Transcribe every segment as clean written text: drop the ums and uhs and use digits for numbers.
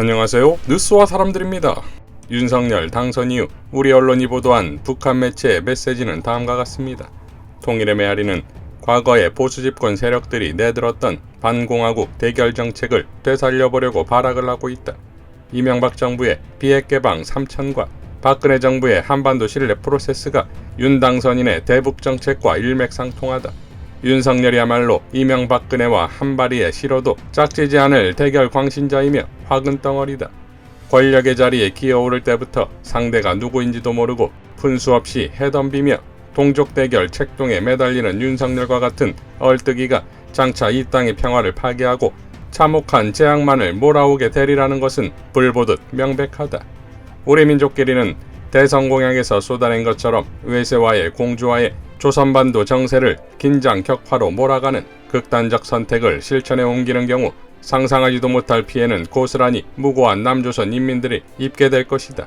안녕하세요. 뉴스와 사람들입니다. 윤석열 당선 이후 우리 언론이 보도한 북한 매체의 메시지는 다음과 같습니다. 통일의 메아리는 과거의 보수집권 세력들이 내들었던 반공화국 대결 정책을 되살려보려고 발악을 하고 있다. 이명박 정부의 비핵개방 3천과 박근혜 정부의 한반도 신뢰 프로세스가 윤 당선인의 대북 정책과 일맥상통하다. 윤석열이야말로 이명박근혜와 한바리에 실어도 짝지지 않을 대결 광신자이며 화근덩어리다. 권력의 자리에 기어오를 때부터 상대가 누구인지도 모르고 분수 없이 해덤비며 동족 대결 책동에 매달리는 윤석열과 같은 얼뜨기가 장차 이 땅의 평화를 파괴하고 참혹한 재앙만을 몰아오게 되리라는 것은 불보듯 명백하다. 우리 민족끼리는 대선 공약에서 쏟아낸 것처럼 외세와의 공조와의 조선반도 정세를 긴장 격화로 몰아가는 극단적 선택을 실천에 옮기는 경우 상상하지도 못할 피해는 고스란히 무고한 남조선 인민들이 입게 될 것이다.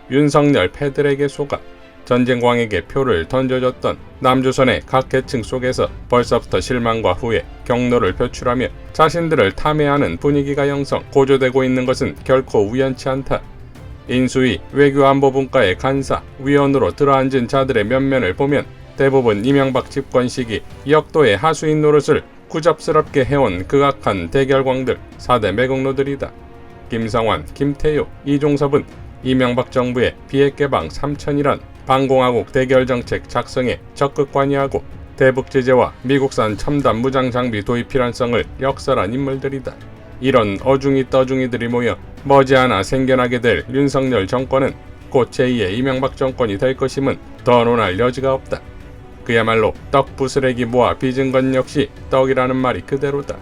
윤석열 패들에게 속아 전쟁광에게 표를 던져줬던 남조선의 각 계층 속에서 벌써부터 실망과 후회, 경로를 표출하며 자신들을 탐해하는 분위기가 형성, 고조되고 있는 것은 결코 우연치 않다. 인수위 외교안보분과의 간사, 위원으로 들어앉은 자들의 면면을 보면 대부분 이명박 집권 시기 역도의 하수인 노릇을 구잡스럽게 해온 극악한 대결광들, 4대 매국노들이다. 김성환, 김태효, 이종섭은 이명박 정부의 비핵개방 3천이란 반공화국 대결 정책 작성에 적극 관여하고 대북 제재와 미국산 첨단 무장 장비 도입 필요성을 역설한 인물들이다. 이런 어중이 떠중이들이 모여 머지않아 생겨나게 될 윤석열 정권은 곧 제2의 이명박 정권이 될 것임은 더 논할 여지가 없다. 그야말로 떡 부스레기 모아 빚은 것 역시 떡이라는 말이 그대로다.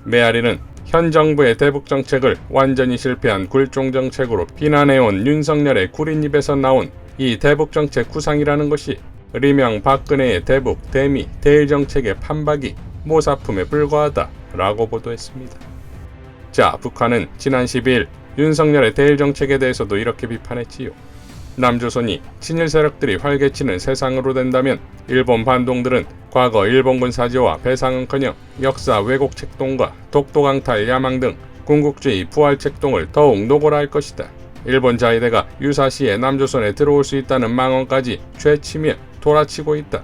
메아리는 현 정부의 대북 정책을 완전히 실패한 굴종 정책으로 비난해온 윤석열의 구린 입에서 나온 이 대북 정책 구상이라는 것이 리명 박근혜의 대북, 대미, 대일 정책의 판박이 모사품에 불과하다라고 보도했습니다. 자, 북한은 지난 12일 윤석열의 대일 정책에 대해서도 이렇게 비판했지요. 남조선이 친일 세력들이 활개치는 세상으로 된다면 일본 반동들은 과거 일본군 사지와 배상은커녕 역사 왜곡 책동과 독도강탈 야망 등 군국주의 부활 책동을 더욱 노골화할 것이다. 일본 자위대가 유사시에 남조선에 들어올 수 있다는 망언까지 죄치며 돌아치고 있다.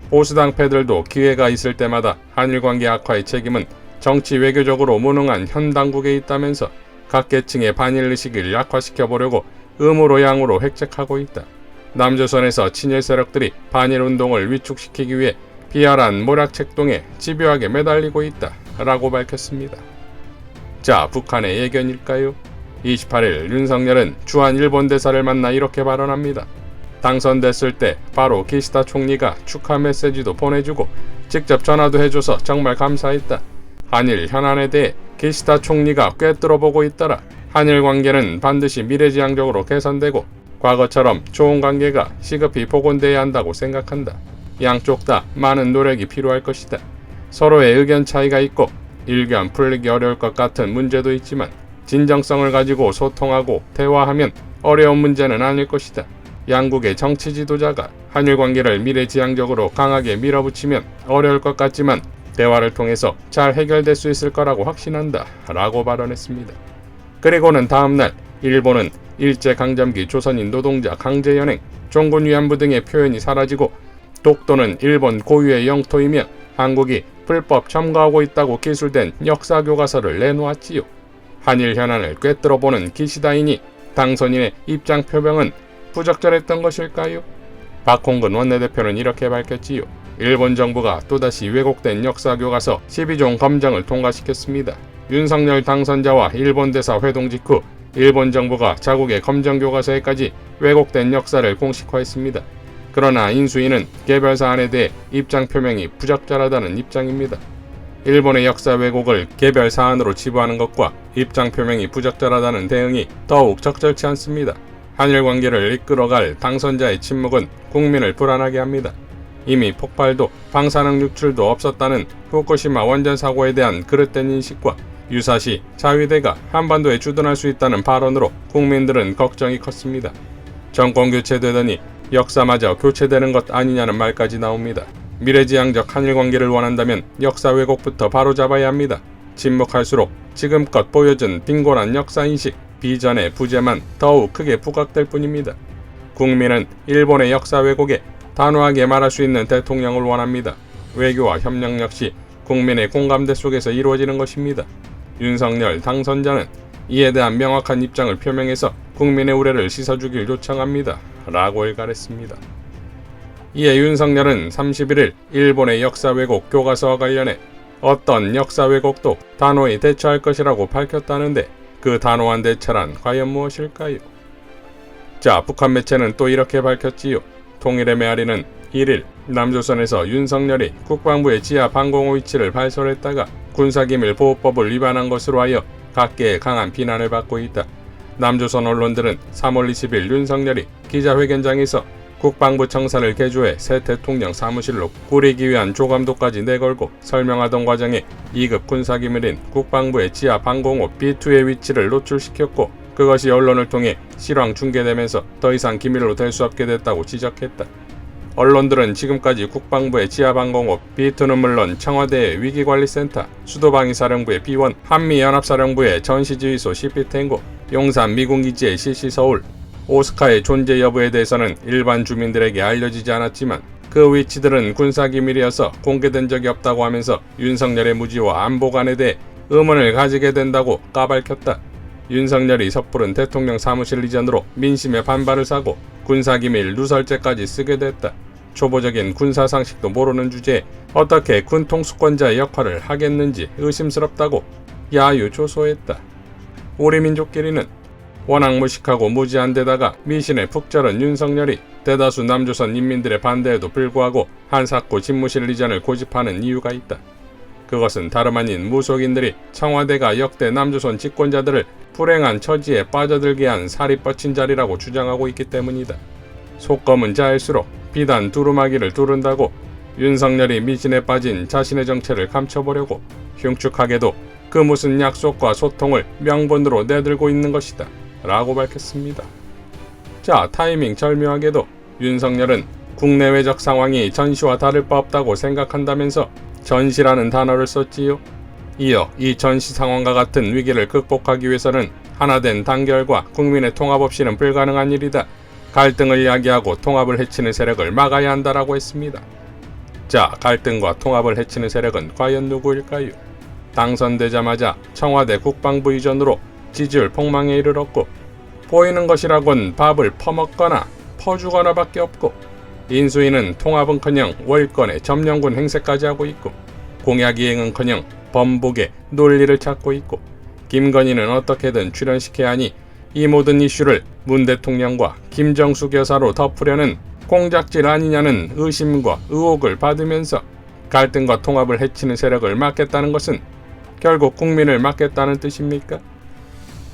보수당 패들도 기회가 있을 때마다 한일관계 악화의 책임은 정치 외교적으로 무능한 현 당국에 있다면서 각 계층의 반일의식을 약화시켜보려고 음으로 양으로 획책하고 있다. 남조선에서 친일 세력들이 반일운동을 위축시키기 위해 비열한 모략책동에 집요하게 매달리고 있다 라고 밝혔습니다. 자, 북한의 예견일까요? 28일 윤석열은 주한 일본 대사를 만나 이렇게 발언합니다. 당선됐을 때 바로 기시다 총리가 축하 메시지도 보내주고 직접 전화도 해줘서 정말 감사했다. 한일 현안에 대해 기시다 총리가 꿰뚫어보고 있더라. 한일 관계는 반드시 미래지향적으로 개선되고 과거처럼 좋은 관계가 시급히 복원돼야 한다고 생각한다. 양쪽 다 많은 노력이 필요할 것이다. 서로의 의견 차이가 있고 일견 풀리기 어려울 것 같은 문제도 있지만 진정성을 가지고 소통하고 대화하면 어려운 문제는 아닐 것이다. 양국의 정치 지도자가 한일 관계를 미래지향적으로 강하게 밀어붙이면 어려울 것 같지만 대화를 통해서 잘 해결될 수 있을 거라고 확신한다 라고 발언했습니다. 그리고는 다음날 일본은 일제강점기 조선인 노동자 강제연행, 종군 위안부 등의 표현이 사라지고 독도는 일본 고유의 영토이며 한국이 불법 점거하고 있다고 기술된 역사교과서를 내놓았지요. 한일 현안을 꿰뚫어보는 기시다이니 당선인의 입장 표명은 부적절했던 것일까요? 박홍근 원내대표는 이렇게 밝혔지요. 일본 정부가 또다시 왜곡된 역사교과서 12종 검정을 통과시켰습니다. 윤석열 당선자와 일본 대사 회동 직후 일본 정부가 자국의 검정교과서에까지 왜곡된 역사를 공식화했습니다. 그러나 인수위는 개별 사안에 대해 입장 표명이 부적절하다는 입장입니다. 일본의 역사 왜곡을 개별 사안으로 치부하는 것과 입장 표명이 부적절하다는 대응이 더욱 적절치 않습니다. 한일 관계를 이끌어갈 당선자의 침묵은 국민을 불안하게 합니다. 이미 폭발도 방사능 유출도 없었다는 후쿠시마 원전 사고에 대한 그릇된 인식과 유사시 자위대가 한반도에 주둔할 수 있다는 발언으로 국민들은 걱정이 컸습니다. 정권 교체되더니 역사마저 교체되는 것 아니냐는 말까지 나옵니다. 미래지향적 한일 관계를 원한다면 역사 왜곡부터 바로잡아야 합니다. 침묵할수록 지금껏 보여준 빈곤한 역사인식, 비전의 부재만 더욱 크게 부각될 뿐입니다. 국민은 일본의 역사 왜곡에 단호하게 말할 수 있는 대통령을 원합니다. 외교와 협력 역시 국민의 공감대 속에서 이루어지는 것입니다. 윤석열 당선자는 이에 대한 명확한 입장을 표명해서 국민의 우려를 씻어주길 요청합니다. 라고 일갈했습니다. 이에 윤석열은 31일 일본의 역사 왜곡 교과서와 관련해 어떤 역사 왜곡도 단호히 대처할 것이라고 밝혔다는데 그 단호한 대처란 과연 무엇일까요? 자, 북한 매체는 또 이렇게 밝혔지요. 통일의 메아리는 1일 남조선에서 윤석열이 국방부의 지하 방공호 위치를 발설했다가 군사기밀보호법을 위반한 것으로 하여 각계의 강한 비난을 받고 있다. 남조선 언론들은 3월 20일 윤석열이 기자회견장에서 국방부 청사를 개조해 새 대통령 사무실로 꾸리기 위한 조감도까지 내걸고 설명하던 과정에 2급 군사기밀인 국방부의 지하 방공호 B2의 위치를 노출시켰고 그것이 언론을 통해 실황 중계되면서 더 이상 기밀로 될 수 없게 됐다고 지적했다. 언론들은 지금까지 국방부의 지하방공호 B2는 물론 청와대의 위기관리센터, 수도방위사령부의 B1, 한미연합사령부의 전시지휘소 CP탱고, 용산 미군기지의 CC서울, 오스카의 존재 여부에 대해서는 일반 주민들에게 알려지지 않았지만 그 위치들은 군사기밀이어서 공개된 적이 없다고 하면서 윤석열의 무지와 안보관에 대해 의문을 가지게 된다고 까발켰다. 윤석열이 섣부른 대통령 사무실 이전으로 민심의 반발을 사고 군사기밀 누설죄까지 쓰게 됐다. 초보적인 군사상식도 모르는 주제에 어떻게 군 통수권자의 역할을 하겠는지 의심스럽다고 야유조소했다. 우리 민족끼리는 워낙 무식하고 무지한 데다가 미신에 푹 절은 윤석열이 대다수 남조선 인민들의 반대에도 불구하고 한사코 집무실 이전을 고집하는 이유가 있다. 그것은 다름 아닌 무속인들이 청와대가 역대 남조선 집권자들을 불행한 처지에 빠져들게 한 살이 뻗친 자리라고 주장하고 있기 때문이다. 속검은 자일수록 비단 두루마기를 두른다고 윤석열이 미신에 빠진 자신의 정체를 감춰보려고 흉측하게도 그 무슨 약속과 소통을 명분으로 내들고 있는 것이다. 라고 밝혔습니다. 자, 타이밍 절묘하게도 윤석열은 국내외적 상황이 전시와 다를 바 없다고 생각한다면서 전시라는 단어를 썼지요. 이어 이 전시 상황과 같은 위기를 극복하기 위해서는 하나된 단결과 국민의 통합 없이는 불가능한 일이다. 갈등을 야기하고 통합을 해치는 세력을 막아야 한다라고 했습니다. 자, 갈등과 통합을 해치는 세력은 과연 누구일까요? 당선되자마자 청와대 국방부 이전으로 지지율 폭망에 이르렀고 보이는 것이라곤 밥을 퍼먹거나 퍼주거나 밖에 없고 인수위는 통합은커녕 월권의 점령군 행세까지 하고 있고 공약 이행은커녕 범복의 논리를 찾고 있고 김건희는 어떻게든 출연시켜야 하니 이 모든 이슈를 문 대통령과 김정숙 여사로 덮으려는 공작질 아니냐는 의심과 의혹을 받으면서 갈등과 통합을 해치는 세력을 막겠다는 것은 결국 국민을 막겠다는 뜻입니까?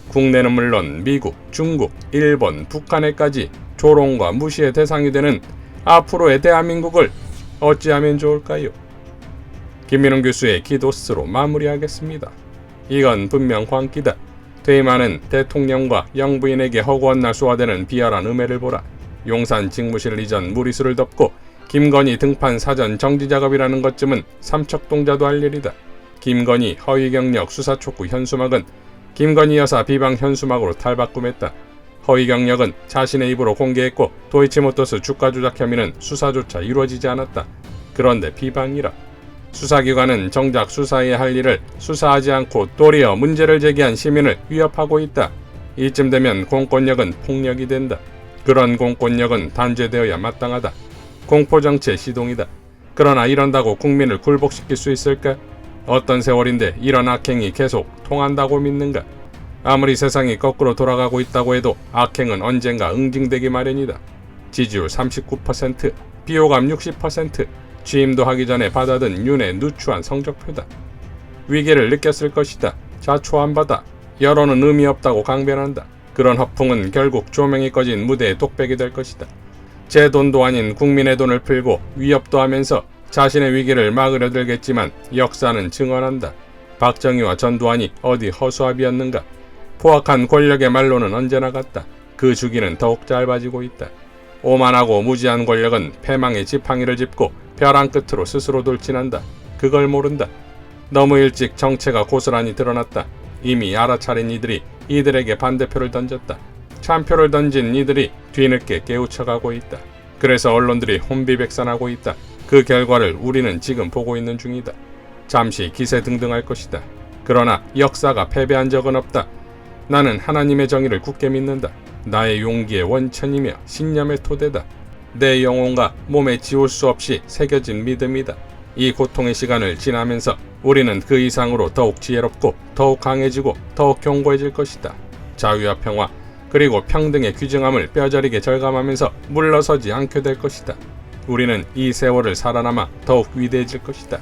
국내는 물론 미국, 중국, 일본, 북한에까지 조롱과 무시의 대상이 되는 앞으로의 대한민국을 어찌하면 좋을까요? 김민웅 교수의 기도스로 마무리하겠습니다. 이건 분명 광기다. 퇴임하는 대통령과 영부인에게 허구한 날 쏘아대는 비열한 음해를 보라. 용산 직무실 이전 무리수를 덮고 김건희 등판 사전 정지 작업이라는 것쯤은 삼척동자도 할 일이다. 김건희 허위경력 수사촉구 현수막은 김건희 여사 비방 현수막으로 탈바꿈했다. 허위경력은 자신의 입으로 공개했고 도이치모터스 주가 조작 혐의는 수사조차 이루어지지 않았다. 그런데 비방이라. 수사기관은 정작 수사해야 할 일을 수사하지 않고 도리어 문제를 제기한 시민을 위협하고 있다. 이쯤 되면 공권력은 폭력이 된다. 그런 공권력은 단죄되어야 마땅하다. 공포정치의 시동이다. 그러나 이런다고 국민을 굴복시킬 수 있을까? 어떤 세월인데 이런 악행이 계속 통한다고 믿는가? 아무리 세상이 거꾸로 돌아가고 있다고 해도 악행은 언젠가 응징되기 마련이다. 지지율 39%, 비호감 60%, 취임도 하기 전에 받아든 윤의 누추한 성적표다. 위기를 느꼈을 것이다. 자초한바다. 여론은 의미 없다고 강변한다. 그런 허풍은 결국 조명이 꺼진 무대의 독백이 될 것이다. 제 돈도 아닌 국민의 돈을 풀고 위협도 하면서 자신의 위기를 막으려 들겠지만 역사는 증언한다. 박정희와 전두환이 어디 허수아비였는가? 포악한 권력의 말로는 언제나 같다. 그 주기는 더욱 짧아지고 있다. 오만하고 무지한 권력은 패망의 지팡이를 짚고 벼랑 끝으로 스스로 돌진한다. 그걸 모른다. 너무 일찍 정체가 고스란히 드러났다. 이미 알아차린 이들이 이들에게 반대표를 던졌다. 참표를 던진 이들이 뒤늦게 깨우쳐가고 있다. 그래서 언론들이 혼비백산하고 있다. 그 결과를 우리는 지금 보고 있는 중이다. 잠시 기세등등할 것이다. 그러나 역사가 패배한 적은 없다. 나는 하나님의 정의를 굳게 믿는다. 나의 용기의 원천이며 신념의 토대다. 내 영혼과 몸에 지울 수 없이 새겨진 믿음이다. 이 고통의 시간을 지나면서 우리는 그 이상으로 더욱 지혜롭고 더욱 강해지고 더욱 견고해질 것이다. 자유와 평화 그리고 평등의 귀중함을 뼈저리게 절감하면서 물러서지 않게 될 것이다. 우리는 이 세월을 살아남아 더욱 위대해질 것이다.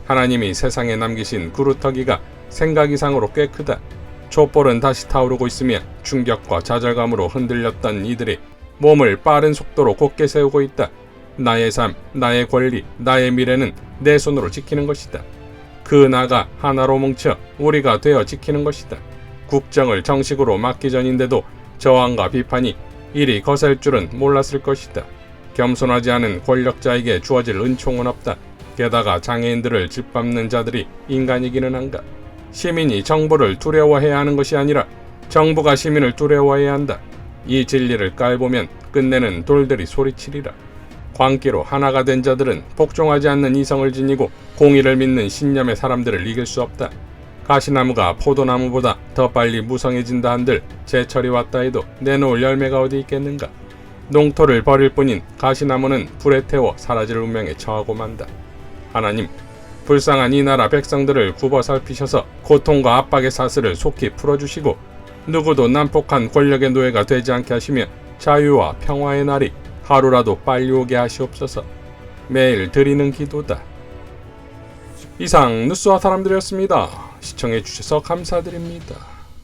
하나님이 세상에 남기신 구루터기가 생각 이상으로 꽤 크다. 촛불은 다시 타오르고 있으며 충격과 좌절감으로 흔들렸던 이들이 몸을 빠른 속도로 곧게 세우고 있다. 나의 삶, 나의 권리, 나의 미래는 내 손으로 지키는 것이다. 그 나가 하나로 뭉쳐 우리가 되어 지키는 것이다. 국정을 정식으로 맡기 전인데도 저항과 비판이 이리 거셀 줄은 몰랐을 것이다. 겸손하지 않은 권력자에게 주어질 은총은 없다. 게다가 장애인들을 짓밟는 자들이 인간이기는 한가. 시민이 정부를 두려워해야 하는 것이 아니라 정부가 시민을 두려워해야 한다. 이 진리를 깔보면 끝내는 돌들이 소리치리라. 광기로 하나가 된 자들은 복종하지 않는 이성을 지니고 공의를 믿는 신념의 사람들을 이길 수 없다. 가시나무가 포도나무보다 더 빨리 무성해진다 한들 제철이 왔다 해도 내놓을 열매가 어디 있겠는가. 농토를 버릴 뿐인 가시나무는 불에 태워 사라질 운명에 처하고 만다. 하나님, 불쌍한 이 나라 백성들을 굽어 살피셔서 고통과 압박의 사슬을 속히 풀어주시고 누구도 난폭한 권력의 노예가 되지 않게 하시며 자유와 평화의 날이 하루라도 빨리 오게 하시옵소서. 매일 드리는 기도다. 이상 뉴스와 사람들이었습니다. 시청해주셔서 감사드립니다.